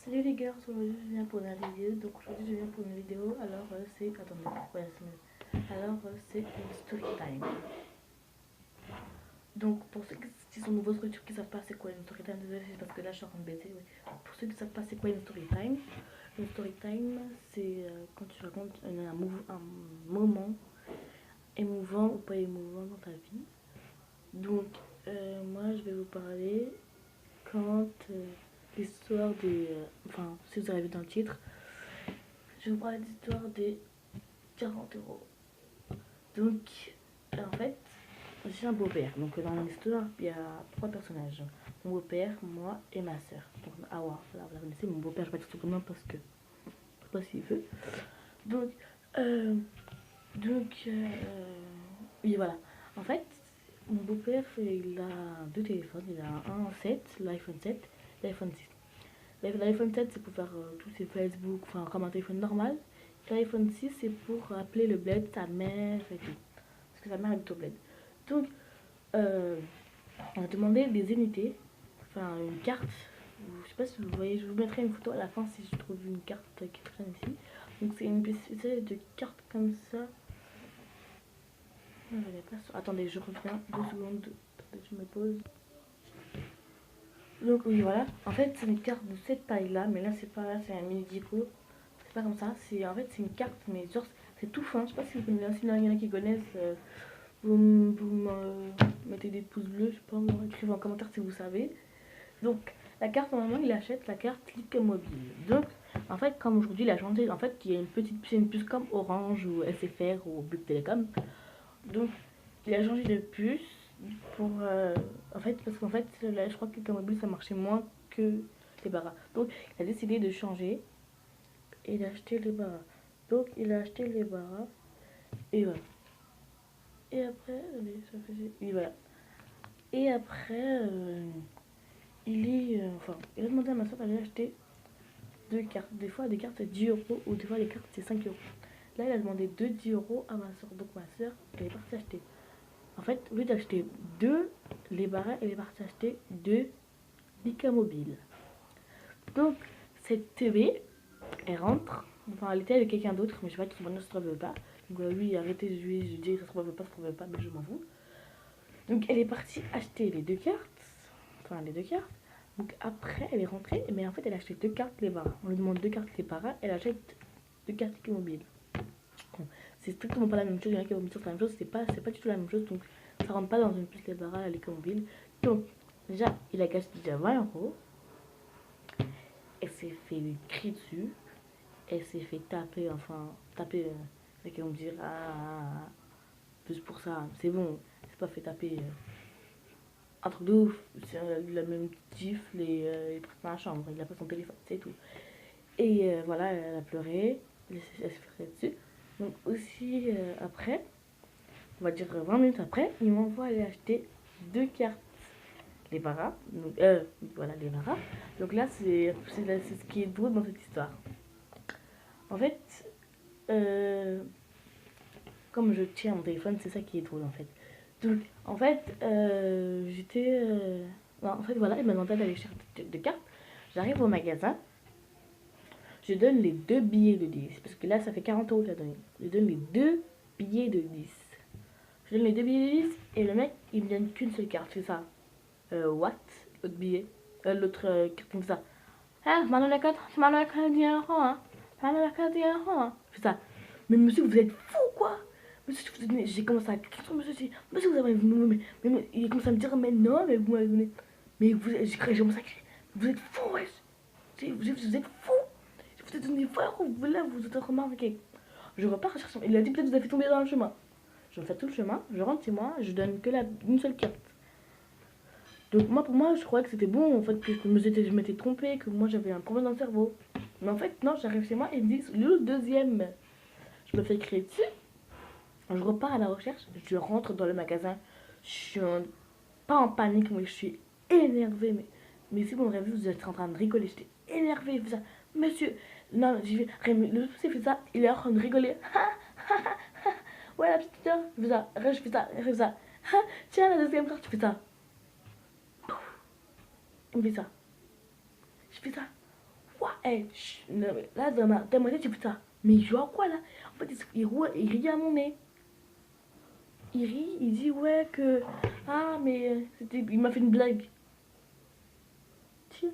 Salut les gars, aujourd'hui je viens pour une vidéo. Donc aujourd'hui je viens pour une vidéo. Alors c'est. Attendez, ouais, c'est mieux. Alors c'est une story time. Donc pour ceux qui sont nouveaux sur YouTube qui savent pas c'est quoi une story time, désolé c'est parce que là je suis en train de baiser. Oui. Pour ceux qui savent pas c'est quoi une story time c'est quand tu racontes un moment émouvant ou pas émouvant dans ta vie. Donc moi je vais vous parler quand l'histoire des. Enfin, si vous avez vu dans le titre, je vais vous parler de l'histoire des 40 euros. Donc, en fait, j'ai un beau-père. Donc, dans l'histoire, il y a 3 personnages: mon beau-père, moi et ma soeur. Donc, Awa, voilà, vous la connaissez. Mon beau-père, je vais pas dire tout comment parce que je sais pas s'il veut. Donc, euh, oui, voilà. En fait, mon beau-père, il a 2 téléphones. Il a un 7, l'iPhone 7, l'iPhone 6. L'iPhone 7 c'est pour faire tous ses Facebook, enfin comme un téléphone normal. Et l'iPhone 6 c'est pour appeler le bled, sa mère et tout. Parce que sa mère habite au bled. Donc euh, on a demandé des unités, enfin une carte. Je sais pas si vous voyez, je vous mettrai une photo à la fin si je trouve une carte qui traîne ici. Donc c'est une espèce de carte comme ça. Non, attendez, je reviens 2 secondes. Je me pose. Donc oui voilà, en fait c'est une carte de cette taille là, mais là c'est pas là, c'est un mini dico. C'est pas comme ça, c'est en fait c'est une carte mais genre c'est tout fin. Je sais pas si vous connaissez, s'il y en a qui connaissent, vous me mettez des pouces bleus, je sais pas, écrivez en commentaire si vous savez. Donc la carte normalement il achète la carte Click Mobile. Donc en fait comme aujourd'hui il a changé, en fait il y a une puce comme Orange ou SFR ou Bouygues Télécom. Donc il a changé de puce pour en fait parce qu'en fait là je crois que Click Mobile ça marchait moins que les barras. Donc il a décidé de changer et d'acheter les barras. Donc il a acheté les barras et voilà. Et après, allez, ça faisait. Et voilà. Et après, il a demandé à ma soeur d'aller acheter 2 cartes. Des fois, des cartes à 10 euros ou des fois, des cartes c'est 5 euros. Là, il a demandé 10 euros à ma soeur. Donc ma soeur, elle est partie acheter. En fait, au lieu d'acheter 2 les barras, elle est partie acheter 2 Lika Mobile. Donc, cette TV, elle rentre. Enfin, elle était avec quelqu'un d'autre, mais je sais pas qui maintenant se trouve pas. Donc, lui, arrêtez de jouer, je dis ça se trouve pas, mais je m'en fous. Donc, elle est partie acheter les 2 cartes. Enfin, les 2 cartes. Donc, après, elle est rentrée, mais en fait, elle a acheté 2 cartes les barras. On lui demande 2 cartes les barras, elle achète 2 cartes mobile. Bon, c'est strictement pas la même chose. Il y en a qui vont me dire que c'est la même chose, c'est pas du tout la même chose. Donc, ça rentre pas dans une puce les barras, à l'école mobile. Donc, déjà, il a gâché déjà 20 euros. Elle s'est fait crier dessus. Elle s'est fait taper, enfin, taper. Et qui vont me dire, plus pour ça, c'est bon, c'est pas fait taper. Un truc de ouf, il a même gifle et il est dans la chambre, il a pas son téléphone, c'est tout. Et voilà, elle a pleuré, elle s'est fait dessus. Donc aussi, après, on va dire 20 minutes après, il m'envoie aller acheter 2 cartes, les barras. Donc, voilà, les barras. Donc là, c'est ce qui est drôle dans cette histoire. En fait, comme je tiens mon téléphone, c'est ça qui est drôle en fait. Donc en fait, j'étais. En fait, voilà, il m'a demandé d'aller chercher 2 cartes. J'arrive au magasin, je donne les 2 billets de 10. Parce que là, ça fait 40 euros que j'ai donné. Je donne les 2 billets de 10. Je donne les 2 billets de 10 et le mec, il me donne qu'une seule carte. C'est ça. What? L'autre billet. L'autre carte comme ça. Ah, maintenant la carte, maintenant la carte 10 euros, hein. Maintenant la carte 10 euros, hein. C'est ça. Mais monsieur, vous êtes fou quoi? Monsieur, j'ai commencé à crier sur monsieur, monsieur, vous avez mais il commence à me dire, mais non, mais vous m'avez donné. Mais vous, j'ai commencé à crier, vous êtes fou, wesh. Vous êtes fou. Je vous ai donné 20 euros, vous là, vous êtes remarqué. Je repars à chercher. Il a dit, peut-être vous avez fait tomber dans le chemin. Je fais tout le chemin, je rentre chez moi, je donne que une seule carte. Donc moi, pour moi, je croyais que c'était bon, en fait, que je m'étais trompée, que moi j'avais un problème dans le cerveau. Mais en fait, non, j'arrive chez moi et ils me disent, le deuxième. Je me fais crier dessus. Je repars à la recherche, je rentre dans le magasin, je suis pas en panique, mais je suis énervée. Mais si vous m'aurez vu, vous êtes en train de rigoler, j'étais énervée. Ça. Monsieur, non, j'ai fait, le souci fait ça, il est en train de rigoler. Ouais, la petite sœur, je fais ça, je fais ça, je fais ça. Tiens, la deuxième carte, je fais ça. Il me fait ça. Je fais ça. What? quoi? Non, mais là, dans ma tête, j'ai putain, mais il joue à quoi là? En fait, il rit à mon nez. Il rit, il dit ouais que. Ah, mais il m'a fait une blague. Tiens,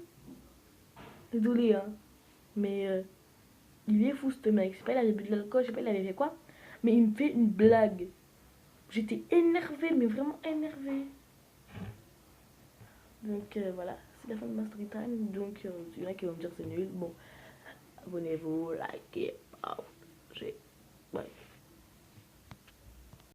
désolé, hein. Mais il est fou ce mec. Je sais pas, il avait bu de l'alcool, je sais pas, il avait fait quoi. Mais il me fait une blague. J'étais énervée, mais vraiment énervée. Donc voilà, c'est la fin de ma story time. Donc il y en a qui vont me dire c'est nul. Bon, abonnez-vous, likez, j'ai